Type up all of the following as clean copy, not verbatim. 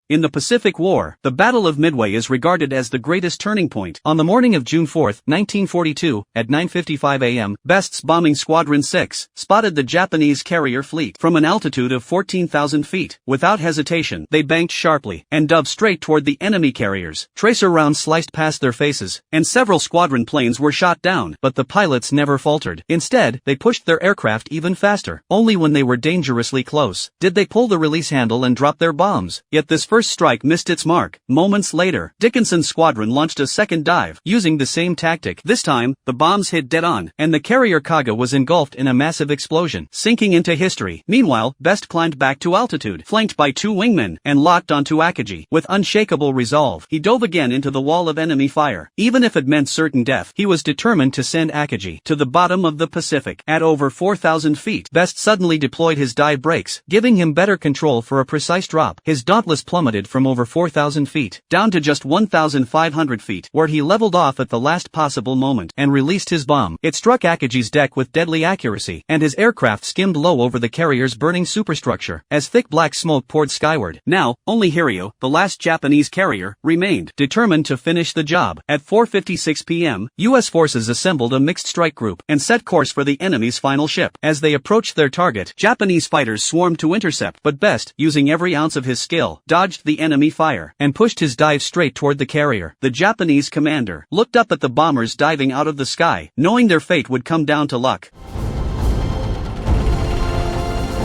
In the Pacific War, the Battle of Midway is regarded as the greatest turning point. On the morning of June 4, 1942, at 9:55 a.m., Best's Bombing Squadron 6 spotted the Japanese carrier fleet from an altitude of 14,000 feet. Without hesitation, they banked sharply and dove straight toward the enemy carriers. Tracer rounds sliced past their faces, and several squadron planes were shot down, but the pilots never faltered. Instead, they pushed their aircraft even faster. Only when they were dangerously close did they pull the release handle and drop their bombs. Yet this first strike missed its mark. Moments later, Dickinson's squadron launched a second dive, using the same tactic. This time, the bombs hit dead on, and the carrier Kaga was engulfed in a massive explosion, sinking into history. Meanwhile, Best climbed back to altitude, flanked by two wingmen, and locked onto Akagi. With unshakable resolve, he dove again into the wall of enemy fire. Even if it meant certain death, he was determined to send Akagi to the bottom of the Pacific. At over 4,000 feet, Best suddenly deployed his dive brakes, giving him better control for a precise drop. His Dauntless plummeted from over 4,000 feet down to just 1,500 feet, where he leveled off at the last possible moment and released his bomb. It struck Akagi's deck with deadly accuracy, and his aircraft skimmed low over the carrier's burning superstructure as thick black smoke poured skyward. Now, only Hiryu, the last Japanese carrier, remained, determined to finish the job. At 4:56 p.m., U.S. forces assembled a mixed strike group and set course for the enemy's final ship. As they approached their target, Japanese fighters swarmed to intercept, but Best, using every ounce of his skill, dodged the enemy fire and pushed his dive straight toward the carrier. The Japanese commander looked up at the bombers diving out of the sky, knowing their fate would come down to luck.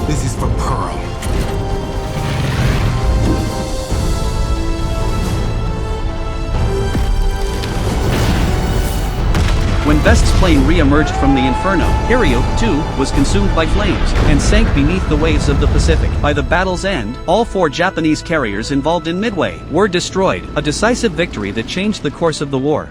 This is for Pearl. When Best's plane re-emerged from the inferno, Hiryu, too, was consumed by flames and sank beneath the waves of the Pacific. By the battle's end, all 4 Japanese carriers involved in Midway were destroyed, a decisive victory that changed the course of the war.